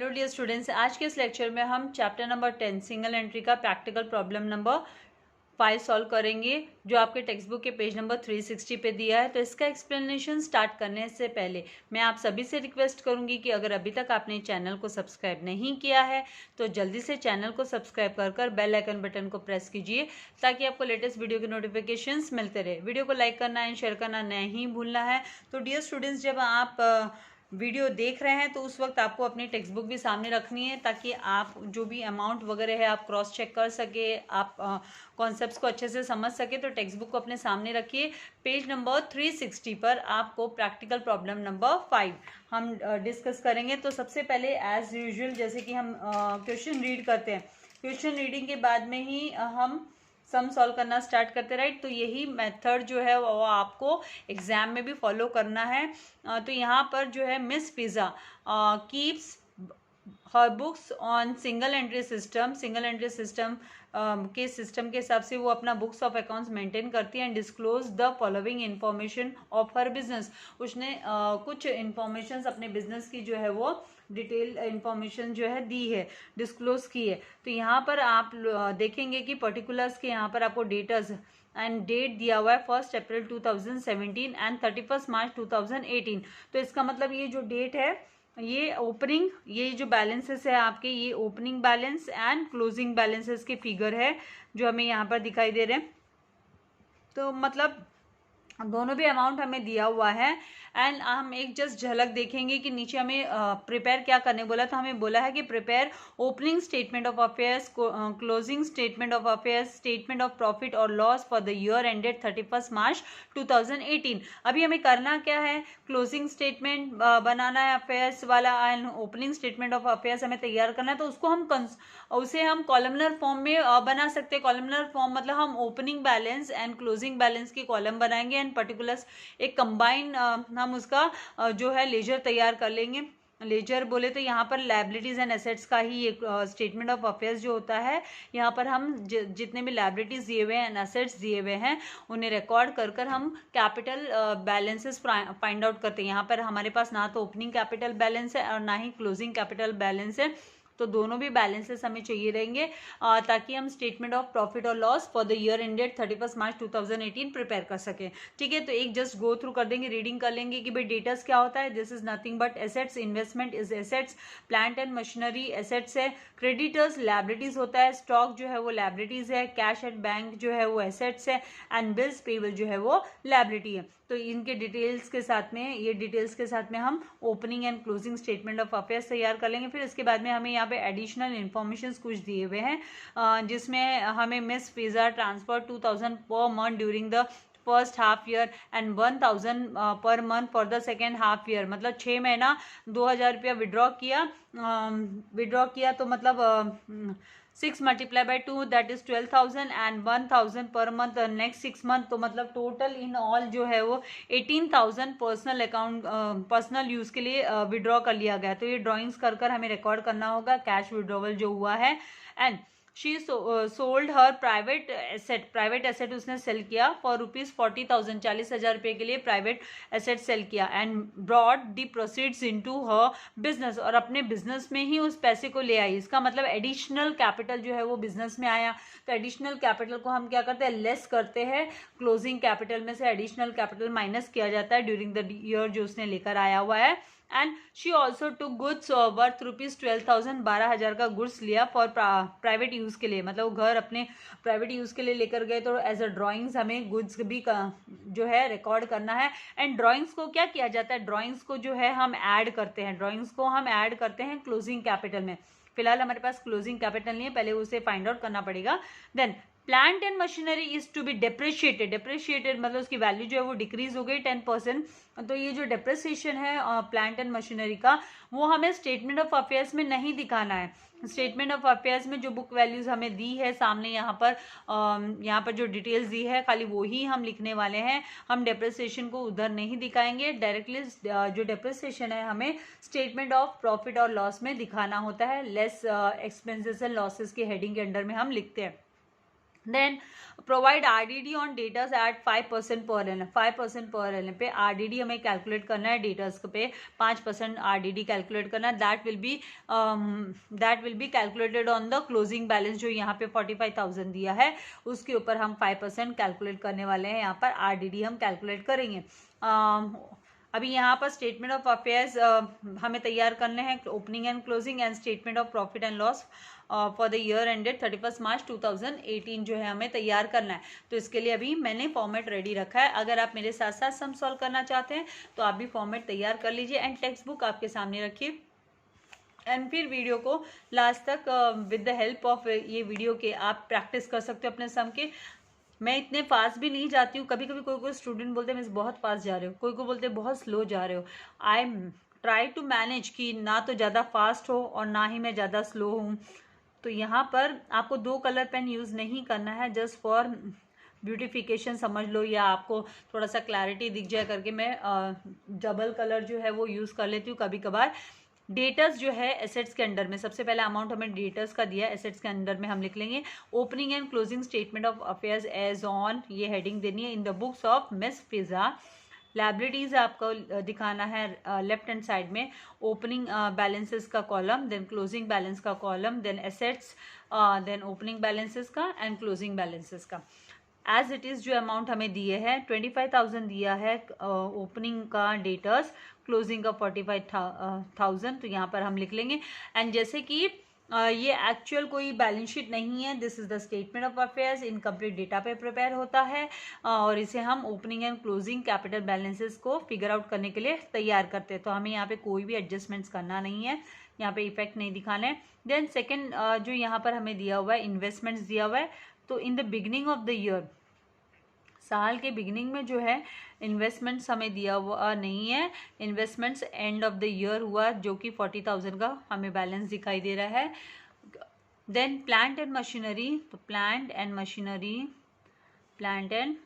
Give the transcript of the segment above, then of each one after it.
Hello dear students, आज के इस लेक्चर में हम चैप्टर नंबर 10 सिंगल एंट्री का प्रैक्टिकल प्रॉब्लम नंबर 5 सॉल्व करेंगे, जो आपके टेक्स्ट बुक के पेज नंबर 360 पे दिया है। तो इसका एक्सप्लेनेशन स्टार्ट करने से पहले मैं आप सभी से रिक्वेस्ट करूंगी कि अगर अभी तक आपने चैनल को सब्सक्राइब नहीं किया है तो जल्दी से चैनल को सब्सक्राइब कर बेल आइकन बटन को प्रेस कीजिए, ताकि आपको लेटेस्ट वीडियो के नोटिफिकेशंस मिलते रहे। वीडियो को लाइक करना एंड शेयर करना नहीं भूलना है। तो डियर स्टूडेंट्स, जब आप वीडियो देख रहे हैं तो उस वक्त आपको अपनी टेक्स्ट बुक भी सामने रखनी है, ताकि आप जो भी अमाउंट वगैरह है आप क्रॉस चेक कर सके, आप कॉन्सेप्ट्स को अच्छे से समझ सके। तो टेक्स्ट बुक को अपने सामने रखिए। पेज नंबर 360 पर आपको प्रैक्टिकल प्रॉब्लम नंबर 5 हम डिस्कस करेंगे। तो सबसे पहले एज यूजुअल जैसे कि हम क्वेश्चन रीड करते हैं, क्वेश्चन रीडिंग के बाद में ही हम सम सॉल्व करना स्टार्ट करते, राइट। तो यही मेथड जो है वो आपको एग्जाम में भी फॉलो करना है। तो यहाँ पर जो है miss Fiza keeps her books on single entry system के सिस्टम के हिसाब से वो अपना बुक्स ऑफ अकाउंट्स मेंटेन करती है and disclose the following information of her business. उसने कुछ इन्फॉर्मेशन अपने बिजनेस की जो है वो डिटेल इंफॉर्मेशन जो है दी है, डिस्क्लोज की है। तो यहाँ पर आप देखेंगे कि पर्टिकुलर्स के यहाँ पर आपको डेटर्स एंड डेट दिया हुआ है 1 अप्रैल 2017 एंड 31 मार्च 2018। तो इसका मतलब ये जो डेट है, ये ओपनिंग, ये जो बैलेंसेस है आपके, ये opening balance and closing balances के फिगर है जो हमें यहाँ पर दिखाई दे रहे हैं। तो मतलब दोनों भी अमाउंट हमें दिया हुआ है एंड हम एक जस्ट झलक देखेंगे कि नीचे हमें प्रिपेयर क्या करने बोला। तो हमें बोला है कि prepare opening statement of affairs, closing statement of affairs, statement of profit और loss for the year ended 31 March 2018। अभी हमें करना क्या है, क्लोजिंग स्टेटमेंट बनाना है अफेयर्स वाला and opening statement of affairs हमें तैयार करना है। तो उसे हम कॉलमनर फॉर्म में बना सकते हैं। कॉलमनर फॉर्म मतलब हम opening balance and closing balance की कॉलम बनाएंगे एंड पर्टिकुलर्स एक कंबाइन हम उसका जो है लेजर तैयार कर लेंगे। लेजर बोले तो यहाँ पर लायबिलिटीज एंड एसेट्स का ही एक स्टेटमेंट ऑफ अफेयर्स जो होता है, यहाँ पर हम जितने भी लायबिलिटीज दिए हुए हैं एंड एसेट्स दिए हुए हैं उन्हें रिकॉर्ड कर हम कैपिटल बैलेंसेस फाइंड आउट करते हैं। यहाँ पर हमारे पास ना तो ओपनिंग कैपिटल बैलेंस है और ना ही क्लोजिंग कैपिटल बैलेंस है, तो दोनों भी बैलेंसेस हमें चाहिए रहेंगे ताकि हम स्टेटमेंट ऑफ प्रॉफिट और loss for the year ended 31 March 2018 prepare कर सकें। ठीक है, तो एक जस्ट गो थ्रू कर देंगे, रीडिंग कर लेंगे कि भाई डेटास क्या होता है। This is nothing but assets, investment is assets, plant and machinery assets है, क्रेडिटर्स लायबिलिटीज होता है, स्टॉक जो है वो लायबिलिटीज है, कैश एट बैंक जो है वो एसेट्स है एंड बिल्स पेबल जो है वो लायबिलिटी है। तो इनके डिटेल्स के साथ में, ये डिटेल्स के साथ में हम opening and closing statement of affairs तैयार कर लेंगे। फिर इसके बाद में हमें यहाँ पे एडिशनल इन्फॉर्मेशन कुछ दिए हुए हैं, जिसमें हमें miss visa transfer 2000 per month during the first half year and 1000 per month for the second half year. मतलब 6 महीना 2000 रुपया विड्रॉ किया तो मतलब 6 multiply by 2 that is 12,000 and 1,000 per month next 6 month. तो मतलब टोटल इन ऑल जो है वो 18,000 पर्सनल अकाउंट पर्सनल यूज के लिए विड्रॉ कर लिया गया। तो ये ड्रॉइंग्स कर हमें रिकॉर्ड करना होगा कैश विड्रॉवल जो हुआ है। And she sold her private asset उसने सेल किया फॉर ₹40,000, 40,000 रुपये के लिए प्राइवेट एसेट सेल किया and brought the proceeds into her business, और अपने बिजनेस में ही उस पैसे को ले आई। इसका मतलब एडिशनल कैपिटल जो है वो बिजनेस में आया। तो एडिशनल कैपिटल को हम क्या करते हैं, लेस करते हैं, क्लोजिंग कैपिटल में से एडिशनल कैपिटल माइनस किया जाता है ड्यूरिंग द ईयर जो उसने लेकर आया हुआ है। And she also took goods worth ₹12,000, 12,000 का गुड्स लिया फॉर प्राइवेट यूज के लिए। मतलब वो घर अपने प्राइवेट यूज के लिए लेकर गए। तो एज अ ड्राइंग्स हमें गुड्स भी जो है रिकॉर्ड करना है। एंड ड्राइंग्स को क्या किया जाता है, ड्राइंग्स को जो है हम ऐड करते हैं, ड्राइंग्स को हम ऐड करते हैं क्लोजिंग कैपिटल में। फिलहाल हमारे पास क्लोजिंग कैपिटल नहीं है, पहले उसे फाइंड आउट करना पड़ेगा। Then plant and machinery is to be depreciated मतलब उसकी वैल्यू जो है वो डिक्रीज हो गई 10%। तो ये जो डेप्रिसिएशन है प्लांट एंड मशीनरी का, वो हमें स्टेटमेंट ऑफ अफेयर्स में नहीं दिखाना है। स्टेटमेंट ऑफ अफेयर्स में जो बुक वैल्यूज हमें दी है सामने यहाँ पर जो डिटेल्स दी है खाली वो ही हम लिखने वाले हैं। हम डेप्रिसिएशन को उधर नहीं दिखाएंगे, डायरेक्टली जो डेप्रिसिएशन है हमें स्टेटमेंट ऑफ प्रॉफिट और लॉस में दिखाना होता है। लेस एक्सपेंसेस एंड लॉसेस के हेडिंग के अंडर में हम लिखते हैं। Then provide RDD on debtors at 5% per annum. 5% per annum पे आरडीडी हमें कैलकुलेट करना है, डेटास पे 5% आरडीडी कैलकुलेट करना है। That will be calculated on the closing balance, जो यहाँ पे 45,000 दिया है उसके ऊपर हम 5% कैलकुलेट करने वाले हैं। यहाँ पर आरडीडी हम कैलकुलेट करेंगे। अभी यहाँ पर स्टेटमेंट ऑफ अफेयर्स हमें तैयार करने हैं, opening and closing and statement of profit and loss for the year ended 31 March 2018 जो है हमें तैयार करना है। तो इसके लिए अभी मैंने फॉर्मेट रेडी रखा है। अगर आप मेरे साथ साथ सम सॉल्व करना चाहते हैं तो आप भी फॉर्मेट तैयार कर लीजिए एंड टेक्स्ट बुक आपके सामने रखिए एंड फिर वीडियो को लास्ट तक विद द हेल्प ऑफ ये वीडियो के आप प्रैक्टिस कर सकते हो अपने सम के। मैं इतने फास्ट भी नहीं जाती हूँ, कभी कभी कोई स्टूडेंट बोलते हैं मैं बहुत फास्ट जा रहे हो, कोई बोलते हैं बहुत स्लो जा रहे हो। आई ट्राई टू मैनेज कि ना तो ज़्यादा फास्ट हो और ना ही मैं ज़्यादा स्लो हूँ। तो यहाँ पर आपको 2 कलर पेन यूज़ नहीं करना है, जस्ट फॉर ब्यूटिफिकेशन समझ लो, या आपको थोड़ा सा क्लैरिटी दिख जाए करके मैं डबल कलर जो है वो यूज़ कर लेती हूँ कभी कभार। डेटर्स जो है एसेट्स के अंडर में, सबसे पहला अमाउंट हमें डेटर्स का दिया है, एसेट्स के अंडर में हम लिख लेंगे opening and closing statement of affairs as on, ये हेडिंग देनी है, in the books of miss Fiza. Liabilities आपको दिखाना है लेफ्ट हैंड साइड में, ओपनिंग बैलेंसेस का कॉलम, देन क्लोजिंग बैलेंस का column, then assets, then opening balances का एंड क्लोजिंग बैलेंसेस का। एज इट इज़ जो अमाउंट हमें दिए है 25,000 दिया है ओपनिंग का डेटर्स, क्लोजिंग का 45,000, तो यहाँ पर हम लिख लेंगे। एंड जैसे कि ये एक्चुअल कोई बैलेंस शीट नहीं है, this is the statement of affairs, incomplete data पे प्रिपेयर होता है और इसे हम opening and closing capital balances को फिगर आउट करने के लिए तैयार करते हैं। तो हमें यहाँ पे कोई भी एडजस्टमेंट्स करना नहीं है, यहाँ पे इफेक्ट नहीं दिखाना है। देन सेकेंड जो यहाँ पर हमें दिया हुआ है इन्वेस्टमेंट्स दिया हुआ है, तो in the beginning of the year, साल के बिगिनिंग में जो है इन्वेस्टमेंट्स हमें दिया हुआ नहीं है, investments end of the year हुआ जो कि 40,000 का हमें बैलेंस दिखाई दे रहा है। देन प्लांट एंड मशीनरी, तो प्लांट एंड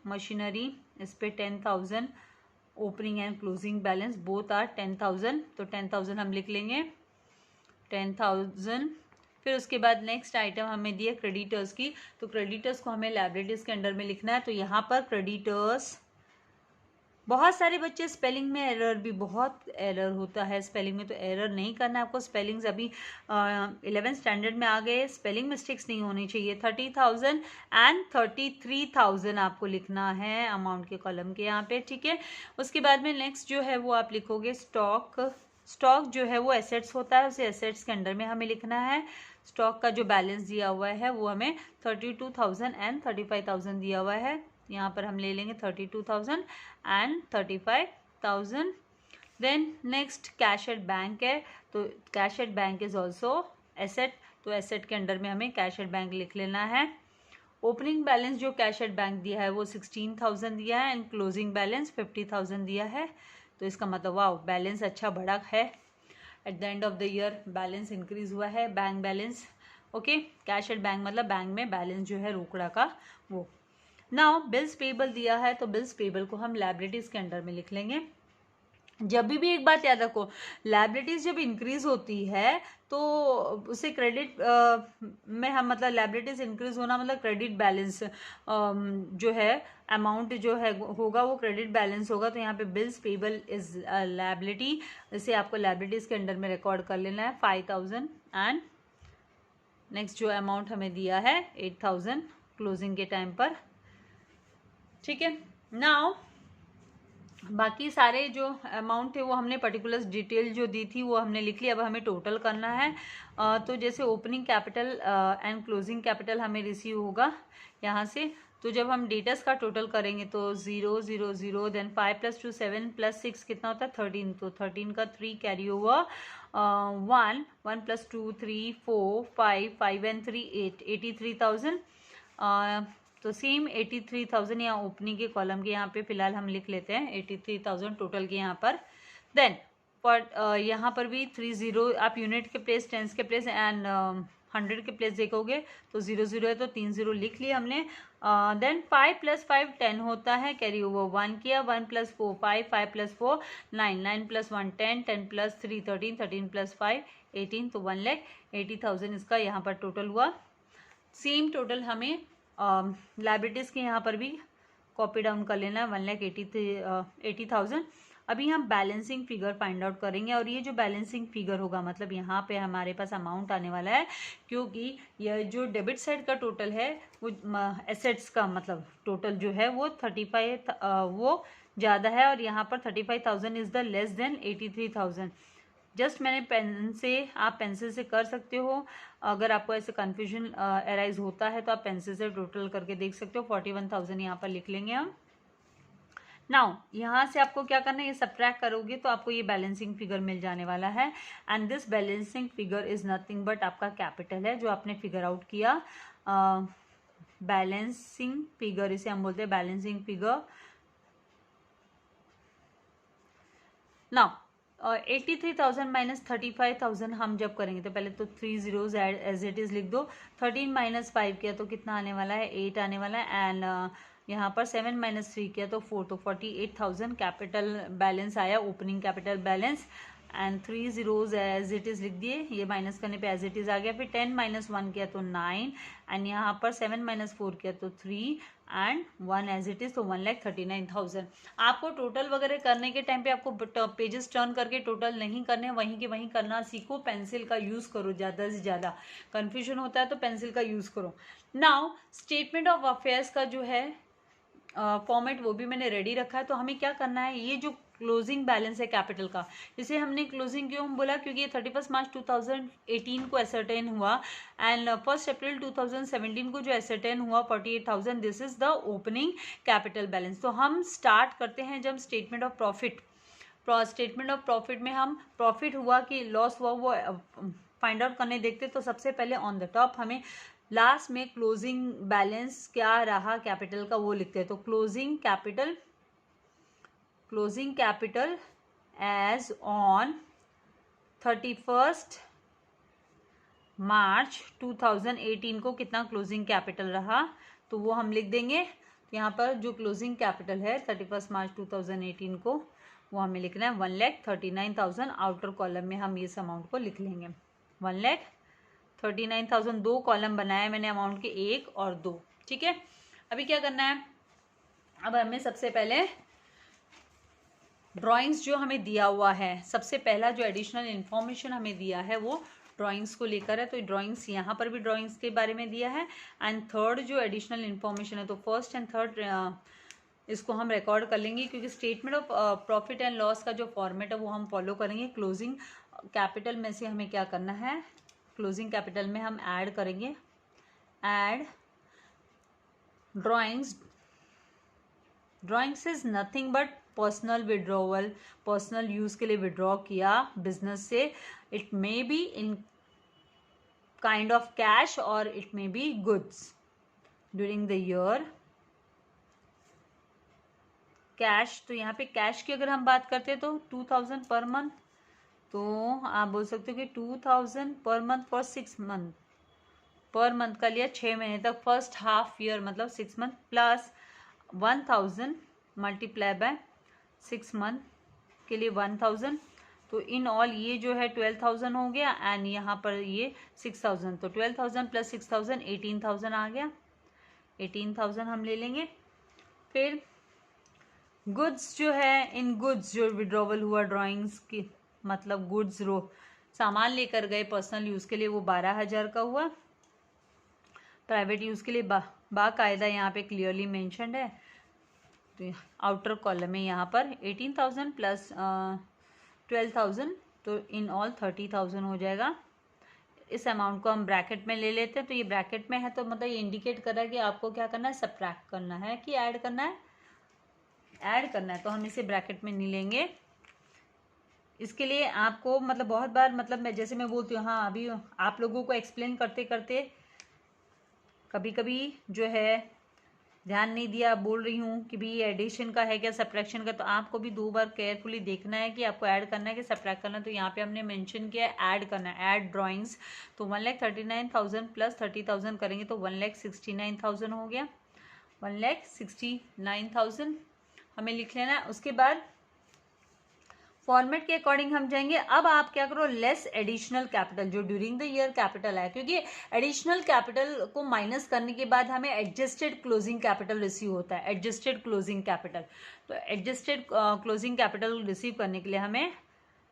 मशीनरी इस पे 10,000, opening and closing balance both are 10,000, तो 10,000 हम लिख लेंगे 10,000। फिर उसके बाद नेक्स्ट आइटम हमें दिया क्रेडिटर्स की, तो क्रेडिटर्स को हमें लायबिलिटीज के अंडर में लिखना है। तो यहाँ पर क्रेडिटर्स, बहुत सारे बच्चे स्पेलिंग में एरर, भी बहुत एरर होता है स्पेलिंग में, तो एरर नहीं करना है आपको। स्पेलिंग्स अभी 11th स्टैंडर्ड में आ गए, स्पेलिंग मिस्टेक्स नहीं होनी चाहिए। 30,000 एंड 33,000 आपको लिखना है अमाउंट के कॉलम के यहाँ पे, ठीक है। उसके बाद में नेक्स्ट जो है वो आप लिखोगे स्टॉक जो है वो एसेट्स होता है, उसे एसेट्स के अंडर में हमें लिखना है। स्टॉक का जो बैलेंस दिया हुआ है वो हमें 32,000 एंड 35,000 दिया हुआ है, यहाँ पर हम ले लेंगे 32,000 and 35,000। Then next cash at bank है, तो cash at bank is also asset, तो एसेट के अंडर में हमें कैश एट बैंक लिख लेना है। ओपनिंग बैलेंस जो कैश एट बैंक दिया है वो 16,000 दिया है एंड क्लोजिंग बैलेंस 50,000 दिया है, तो इसका मतलब वाह बैलेंस अच्छा बड़ा है, at the end of the year balance increase हुआ है, bank balance, okay. Cash at bank मतलब बैंक में बैलेंस जो है रोकड़ा का वो। नाउ बिल्स पेबल दिया है, तो बिल्स पेबल को हम लायबिलिटीज के अंडर में लिख लेंगे। जब भी एक बात याद रखो, लायबिलिटीज जब इंक्रीज होती है तो उसे क्रेडिट में हम, मतलब लायबिलिटीज इंक्रीज होना मतलब क्रेडिट बैलेंस जो है अमाउंट जो है होगा वो क्रेडिट बैलेंस होगा। तो यहाँ पे बिल्स पेबल इज लायबिलिटी, इसे आपको लायबिलिटीज के अंडर में रिकॉर्ड कर लेना है 5,000 एंड नेक्स्ट जो अमाउंट हमें दिया है 8,000 क्लोजिंग के टाइम पर, ठीक है। नाउ बाकी सारे जो अमाउंट थे वो हमने पर्टिकुलर डिटेल जो दी थी वो हमने लिख ली। अब हमें टोटल करना है, तो जैसे opening capital and closing capital हमें रिसीव होगा यहाँ से, तो जब हम डेटर्स का टोटल करेंगे तो 0 0 0, देन 5 + 2 7 + 6 कितना होता है 13, तो 13 का 3 कैरी ओवर, 1 1 + 2 3 4 5 5 एंड 3 8, 83,000। तो सेम 83,000 यहाँ ओपनिंग के कॉलम के यहाँ पे फिलहाल हम लिख लेते हैं 83,000 टोटल के यहाँ पर। देन फॉर यहाँ पर भी 30 आप यूनिट के प्लेस, टेंस के प्लेस एंड 100 के प्लेस देखोगे तो 0 0 है, तो 3 0 लिख लिया हमने। देन 5 + 5 10 होता है, कैरी ओवर 1 किया, 1 + 4 5 5 + 4 9 9 + 1 10 10 + 3 13 13 + 5 18, तो 1,80,000 इसका यहाँ पर टोटल हुआ। सेम टोटल हमें लाइबिलिटीज़ के यहाँ पर भी कॉपी डाउन कर लेना है 1,80,000। अभी हम बैलेंसिंग फिगर फाइंड आउट करेंगे और ये जो बैलेंसिंग फिगर होगा मतलब यहाँ पे हमारे पास अमाउंट आने वाला है, क्योंकि यह जो डेबिट साइड का टोटल है वो एसेट्स का मतलब टोटल जो है वो 35 वो ज़्यादा है और यहाँ पर 35,000 is the less than 83,000। Just मैंने पेन से, आप पेंसिल से कर सकते हो, अगर आपको ऐसे कन्फ्यूजन अराइज होता है तो आप पेंसिल से टोटल करके देख सकते हो। 41,000 यहाँ पर लिख लेंगे हम। नाउ यहाँ से आपको क्या करना है, ये सब्ट्रैक्ट करोगे तो आपको ये बैलेंसिंग फिगर मिल जाने वाला है। And this balancing figure is nothing but आपका कैपिटल है जो आपने फिगर आउट किया। बैलेंसिंग फिगर इसे हम बोलते हैं बैलेंसिंग फिगर। नाउ 83,000 माइनस 35,000 हम जब करेंगे तो पहले तो 3 zeros एज इट इज लिख दो। 13 माइनस 5 किया तो कितना आने वाला है, 8 आने वाला है। एंड यहाँ पर 7 माइनस 3 किया तो 4, तो 48,000 कैपिटल बैलेंस आया, opening capital balance. And 3 zeros as it is लिख दिए, ये माइनस करने पे एज इट इज आ गया। फिर 10 माइनस 1 किया तो 9 एंड यहाँ पर 7 माइनस 4 किया तो 3 एंड 1 एज इट इज, तो 1,39,000। आपको टोटल वगैरह करने के टाइम पे आपको पेजेस टर्न करके टोटल नहीं करने, वहीं के वहीं करना सीखो। पेंसिल का यूज करो ज़्यादा से ज़्यादा, कंफ्यूजन होता है तो पेंसिल का यूज करो। नाउ स्टेटमेंट ऑफ अफेयर्स का जो है फॉर्मेट वो भी मैंने रेडी रखा है। तो हमें क्या करना है, ये जो क्लोजिंग बैलेंस है कैपिटल का, इसे हमने क्लोजिंग क्यों बोला, क्योंकि ये 31 मार्च 2018 को एसरटेन हुआ एंड 1 अप्रैल 2017 को जो एसरटेन हुआ 48,000, this is the opening capital balance. तो हम स्टार्ट करते हैं जब statement of profit, statement of profit में हम प्रॉफिट हुआ कि लॉस हुआ वो फाइंड आउट करने देखते। तो सबसे पहले ऑन द टॉप हमें लास्ट में क्लोजिंग बैलेंस क्या रहा कैपिटल का वो लिखते हैं। तो closing capital as on 31 March 2018 को कितना क्लोजिंग कैपिटल रहा तो वो हम लिख देंगे। तो यहाँ पर जो क्लोजिंग कैपिटल है 31 मार्च 2018 को वो हमें लिखना है 1,39,000। आउटर कॉलम में हम इस अमाउंट को लिख लेंगे 1,39,000। 2 कॉलम बनाए मैंने अमाउंट के, 1 और 2, ठीक है। अभी क्या करना है, अब हमें सबसे पहले ड्राइंग्स जो हमें दिया हुआ है, सबसे पहला जो एडिशनल इन्फॉर्मेशन हमें दिया है वो ड्राइंग्स को लेकर है। तो ड्राइंग्स यहाँ पर भी ड्राइंग्स के बारे में दिया है। एंड थर्ड जो एडिशनल इन्फॉर्मेशन है, तो फर्स्ट एंड थर्ड इसको हम रिकॉर्ड कर लेंगे, क्योंकि statement of profit and loss का जो फॉर्मेट है वो हम फॉलो करेंगे। क्लोजिंग कैपिटल में से हमें क्या करना है, क्लोजिंग कैपिटल में हम ऐड करेंगे, add drawings is nothing but personal withdrawal, personal use के लिए विड्रॉ किया बिजनेस से। It may be in kind of cash और it may be goods during the year. Cash, तो यहाँ पे कैश की अगर हम बात करते हैं तो 2,000 पर मंथ, तो आप बोल सकते हो कि 2,000 per month for 6 month, per month का लिया 6 महीने तक, फर्स्ट हाफ ईयर मतलब 6 month, plus 1,000 multiply by 6 month के लिए 1,000। तो इन ऑल ये जो है 12,000 हो गया एंड यहाँ पर ये 6,000, तो 12,000 प्लस 6,000 18,000 आ गया। 18,000 हम ले लेंगे। फिर गुड्स जो है, इन गुड्स जो विड्रॉवल हुआ ड्राइंग्स की मतलब गुड्स रो सामान लेकर गए पर्सनल यूज़ के लिए वो 12,000 का हुआ। प्राइवेट यूज़ के लिए बाकायदा यहाँ पे क्लियरली मेंशन्ड है। तो आउटर कॉलम में यहाँ पर 18,000 प्लस 12,000, तो इन ऑल 30,000 हो जाएगा। इस अमाउंट को हम ब्रैकेट में ले लेते हैं। तो ये ब्रैकेट में है तो मतलब ये इंडिकेट कर रहा है कि आपको क्या करना है, सब्ट्रैक्ट करना है कि ऐड करना है, ऐड करना है। तो हम इसे ब्रैकेट में नहीं लेंगे। इसके लिए आपको मतलब बहुत बार मतलब मैं जैसे मैं बोलती हूँ, हाँ अभी आप लोगों को एक्सप्लेन करते करते कभी कभी जो है ध्यान नहीं दिया, बोल रही हूँ कि भी एडिशन का है क्या सब्ट्रैक्शन का, तो आपको भी 2 बार केयरफुली देखना है कि आपको ऐड करना है कि सब्ट्रैक्ट करना है। तो यहाँ पे हमने मेंशन किया है ऐड करना है, ऐड ड्राइंग्स। तो 1,39,000 प्लस 30,000 करेंगे तो 1,69,000 हो गया। 1,69,000 हमें लिख लेना है। उसके बाद फॉर्मेट के अकॉर्डिंग हम जाएंगे। अब आप क्या करो, लेस एडिशनल कैपिटल, जो ड्यूरिंग द ईयर कैपिटल है, क्योंकि एडिशनल कैपिटल को माइनस करने के बाद हमें एडजस्टेड क्लोजिंग कैपिटल रिसीव होता है, एडजस्टेड क्लोजिंग कैपिटल। तो एडजस्टेड क्लोजिंग कैपिटल रिसीव करने के लिए हमें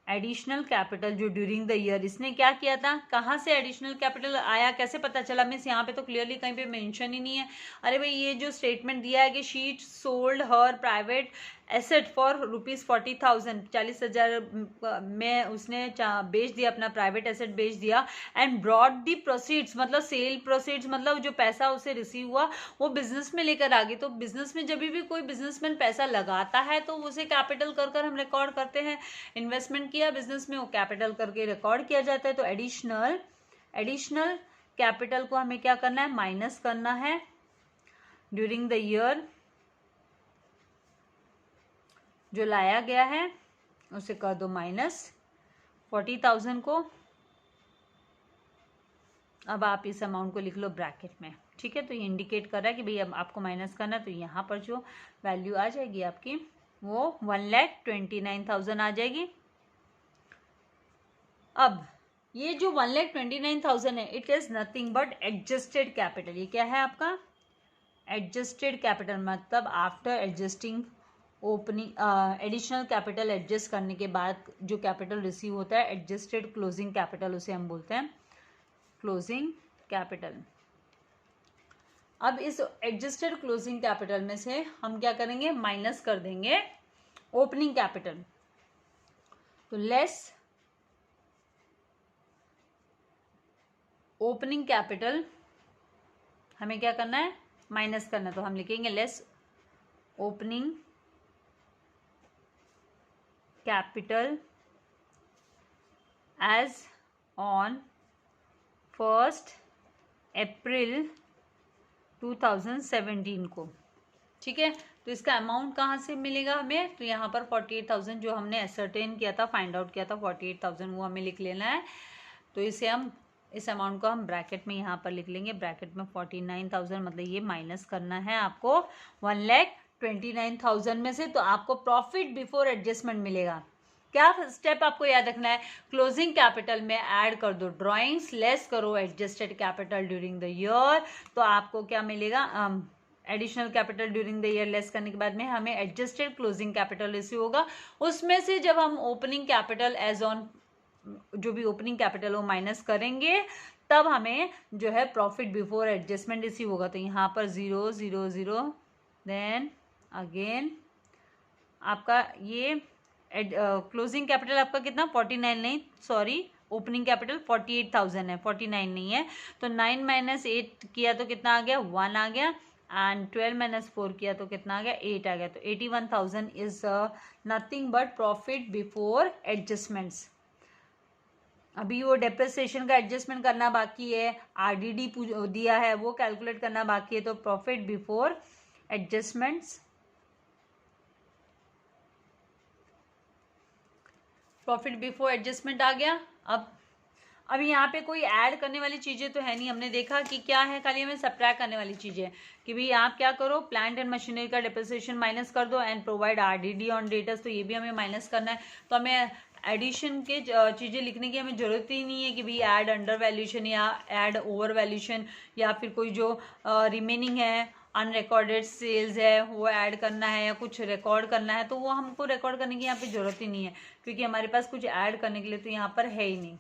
एडिशनल कैपिटल जो ड्यूरिंग द ईयर, इसने क्या किया था, कहाँ से एडिशनल कैपिटल आया, कैसे पता चला, मीन्स यहाँ पे तो क्लियरली कहीं पे मेंशन ही नहीं है। अरे भाई ये जो स्टेटमेंट दिया है कि she sold her private asset for ₹40,000, 40,000 में उसने बेच दिया, अपना प्राइवेट एसेट बेच दिया, एंड ब्रॉड दी प्रोसीड्स, मतलब सेल प्रोसीड्स, मतलब जो पैसा उसे रिसीव हुआ वो बिजनेस में लेकर आ गई। तो बिजनेस में जब भी कोई बिजनेसमैन पैसा लगाता है तो उसे कैपिटल कर हम रिकॉर्ड करते हैं। इन्वेस्टमेंट किया बिजनेस में, वो कैपिटल करके रिकॉर्ड किया जाता है। तो एडिशनल कैपिटल को हमें क्या करना है, माइनस करना है ड्यूरिंग द ईयर जो लाया गया है, उसे कर दो माइनस 40,000 को। अब आप इस अमाउंट को लिख लो ब्रैकेट में, ठीक है। तो ये इंडिकेट कर रहा है कि भाई अब आपको माइनस करना है, तो यहाँ पर जो वैल्यू आ जाएगी आपकी वो 1,29,000 आ जाएगी। अब ये जो 1,29,000 है, it is nothing but adjusted capital. ये क्या है आपका एडजस्टेड कैपिटल, मतलब after adjusting opening additional capital adjust करने के बाद जो कैपिटल रिसीव होता है, एडजस्टेड क्लोजिंग कैपिटल उसे हम बोलते हैं, क्लोजिंग कैपिटल। अब इस एडजस्टेड क्लोजिंग कैपिटल में से हम क्या करेंगे, माइनस कर देंगे ओपनिंग कैपिटल। तो लेस ओपनिंग कैपिटल हमें क्या करना है, माइनस करना है। तो हम लिखेंगे less opening capital as on 1 April 2017 को, ठीक है। तो इसका अमाउंट कहाँ से मिलेगा हमें, तो यहाँ पर 48,000 जो हमने एसर्टेन किया था, फाइंड आउट किया था 48,000, वो हमें लिख लेना है। तो इसे हम इस अमाउंट को हम ब्रैकेट में यहाँ पर लिख लेंगे, ब्रैकेट में 49,000, मतलब ये माइनस करना है आपको 1,29,000 में से। तो आपको प्रॉफिट बिफोर एडजस्टमेंट मिलेगा। क्या स्टेप आपको याद रखना है, क्लोजिंग कैपिटल में ऐड कर दो ड्रॉइंग्स, लेस करो adjusted capital during the year. तो आपको क्या मिलेगा, additional capital during the year less करने के बाद में हमें एडजस्टेड क्लोजिंग कैपिटल रिसीव होगा। उसमें से जब हम ओपनिंग कैपिटल एज ऑन, जो भी ओपनिंग कैपिटल वो माइनस करेंगे, तब हमें जो है प्रॉफिट बिफोर एडजस्टमेंट रिसीव होगा। तो यहाँ पर 0 0 0, देन अगेन आपका ये क्लोजिंग कैपिटल आपका कितना 49, नहीं सॉरी, ओपनिंग कैपिटल 48,000 है, 49 नहीं है। तो 9 - 8 किया तो कितना आ गया, 1 आ गया, एंड 12 - 4 किया तो कितना आ गया, 8 आ गया। तो 81,000 is nothing but profit before adjustments. अभी वो डेप्रिसिएशन का एडजस्टमेंट करना बाकी है, आरडीडी दिया है वो कैलकुलेट करना बाकी है। तो profit before adjustments, profit before adjustment आ गया। अब यहाँ पे कोई ऐड करने वाली चीज़ें तो है नहीं, हमने देखा कि क्या है, खाली हमें सब्ट्रैक्ट करने वाली चीज़ें कि भाई आप क्या करो, प्लांट एंड मशीनरी का डेप्रिसिएशन माइनस कर दो and provide RDD on debtors. तो ये भी हमें माइनस करना है। तो हमें एडिशन के चीज़ें लिखने की हमें ज़रूरत ही नहीं है कि भाई ऐड अंडर वैल्यूशन या ऐड ओवर वैल्यूशन, या फिर कोई जो रिमेनिंग है अनरिकॉर्डेड सेल्स है वो ऐड करना है, या कुछ रिकॉर्ड करना है। तो वो हमको रिकॉर्ड करने की यहाँ पे ज़रूरत ही नहीं है, क्योंकि हमारे पास कुछ ऐड करने के लिए तो यहाँ पर है ही नहीं।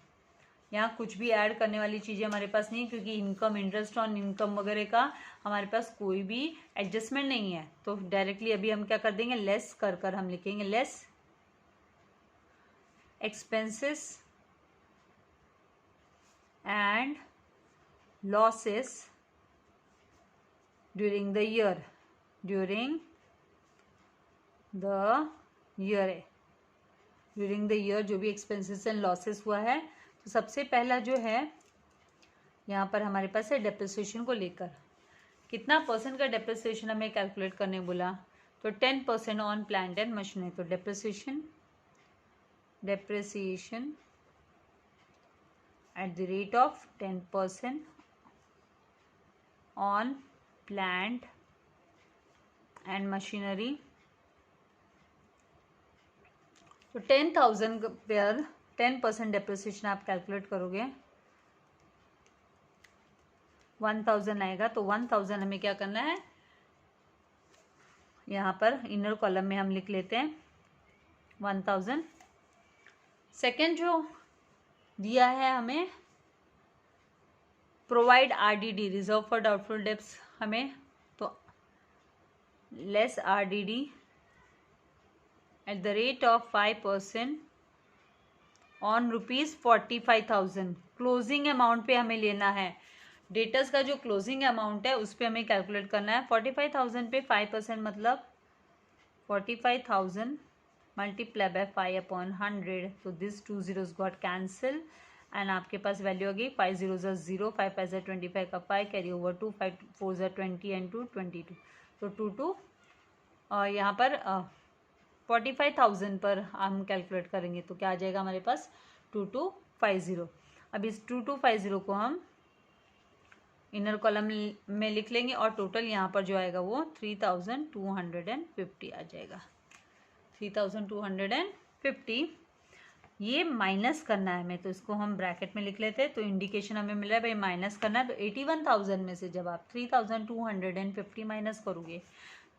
यहाँ कुछ भी ऐड करने वाली चीज़ें हमारे पास नहीं, क्योंकि इनकम, इंटरेस्ट ऑन इनकम वगैरह का हमारे पास कोई भी एडजस्टमेंट नहीं है। तो डायरेक्टली अभी हम क्या कर देंगे, लेस कर हम लिखेंगे less expenses and losses during the year, during the year जो भी एक्सपेंसेस एंड लॉसेस हुआ है। तो सबसे पहला जो है यहाँ पर हमारे पास है डेप्रिसिएशन को लेकर, कितना परसेंट का डेप्रिसिएशन हमें कैलकुलेट करने बोला, तो 10% ऑन प्लांट एंड मशीनरी। तो depreciation at the rate of 10% on plant and machinery तो 10,000 पर 10% डेप्रिसिएशन आप कैलकुलेट करोगे 1,000 आएगा। तो 1,000 हमें क्या करना है, यहाँ पर इनर कॉलम में हम लिख लेते हैं 1,000। सेकेंड जो दिया है हमें provide RDD reserve for doubtful debts हमें, तो less RDD at the rate of 5% on ₹45,000। Closing amount पे हमें लेना है, डेटर्स का जो क्लोजिंग अमाउंट है उस पर हमें कैलकुलेट करना है। 45,000 पे 5% मतलब 45,000 मल्टीप्लाई बाय 5/100, तो this 2 zeros got cancel and आपके पास वैल्यू होगी 5 zeros 0, 5 5 25 का 5 कैरी ओवर 2, 5 4 20 एंड 2 22, तो 2 और यहाँ पर 45,000 पर हम कैलकुलेट करेंगे तो क्या आ जाएगा हमारे पास 2250। अब इस 2250 को हम इनर कॉलम में लिख लेंगे और टोटल यहाँ पर जो आएगा वो 3,250 आ जाएगा। 3,250 ये माइनस करना है हमें, तो इसको हम ब्रैकेट में लिख लेते हैं। तो इंडिकेशन हमें मिल रहा है भाई माइनस करना है। तो 81,000 में से जब आप 3,250 माइनस करोगे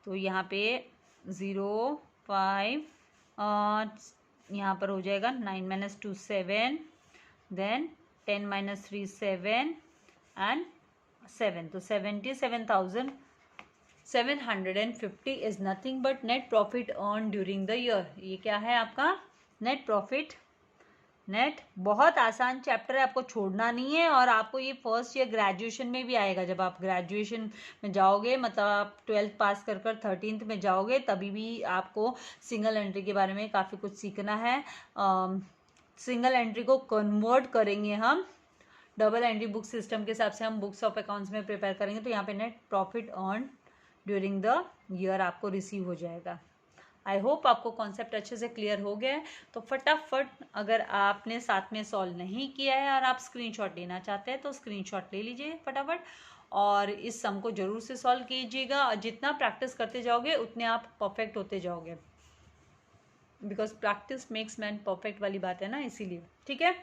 तो यहाँ पे 0 5 यहाँ पर हो जाएगा 9 - 2 7, देन 10 - 3 7 एंड 7, तो 77,750 is nothing but net profit earn during the year. ये क्या है आपका नेट प्रॉफिट। नेट बहुत आसान चैप्टर है, आपको छोड़ना नहीं है। और आपको ये फर्स्ट ईयर ग्रेजुएशन में भी आएगा, जब आप ग्रेजुएशन में जाओगे, मतलब आप 12th पास कर 13th में जाओगे, तभी भी आपको सिंगल एंट्री के बारे में काफ़ी कुछ सीखना है। सिंगल एंट्री को कन्वर्ट करेंगे हम डबल एंट्री बुक सिस्टम के हिसाब से, हम बुक्स ऑफ अकाउंट्स में प्रिपेयर करेंगे। तो यहाँ पे net profit earn during the year आपको रिसीव हो जाएगा। आई होप आपको कॉन्सेप्ट अच्छे से क्लियर हो गया है। तो फटाफट अगर आपने साथ में सॉल्व नहीं किया है और आप स्क्रीनशॉट लेना चाहते हैं तो स्क्रीनशॉट ले लीजिए फटाफट, और इस सम को जरूर से सॉल्व कीजिएगा। और जितना प्रैक्टिस करते जाओगे उतने आप परफेक्ट होते जाओगे, because practice makes man perfect वाली बात है ना, इसीलिए। ठीक है।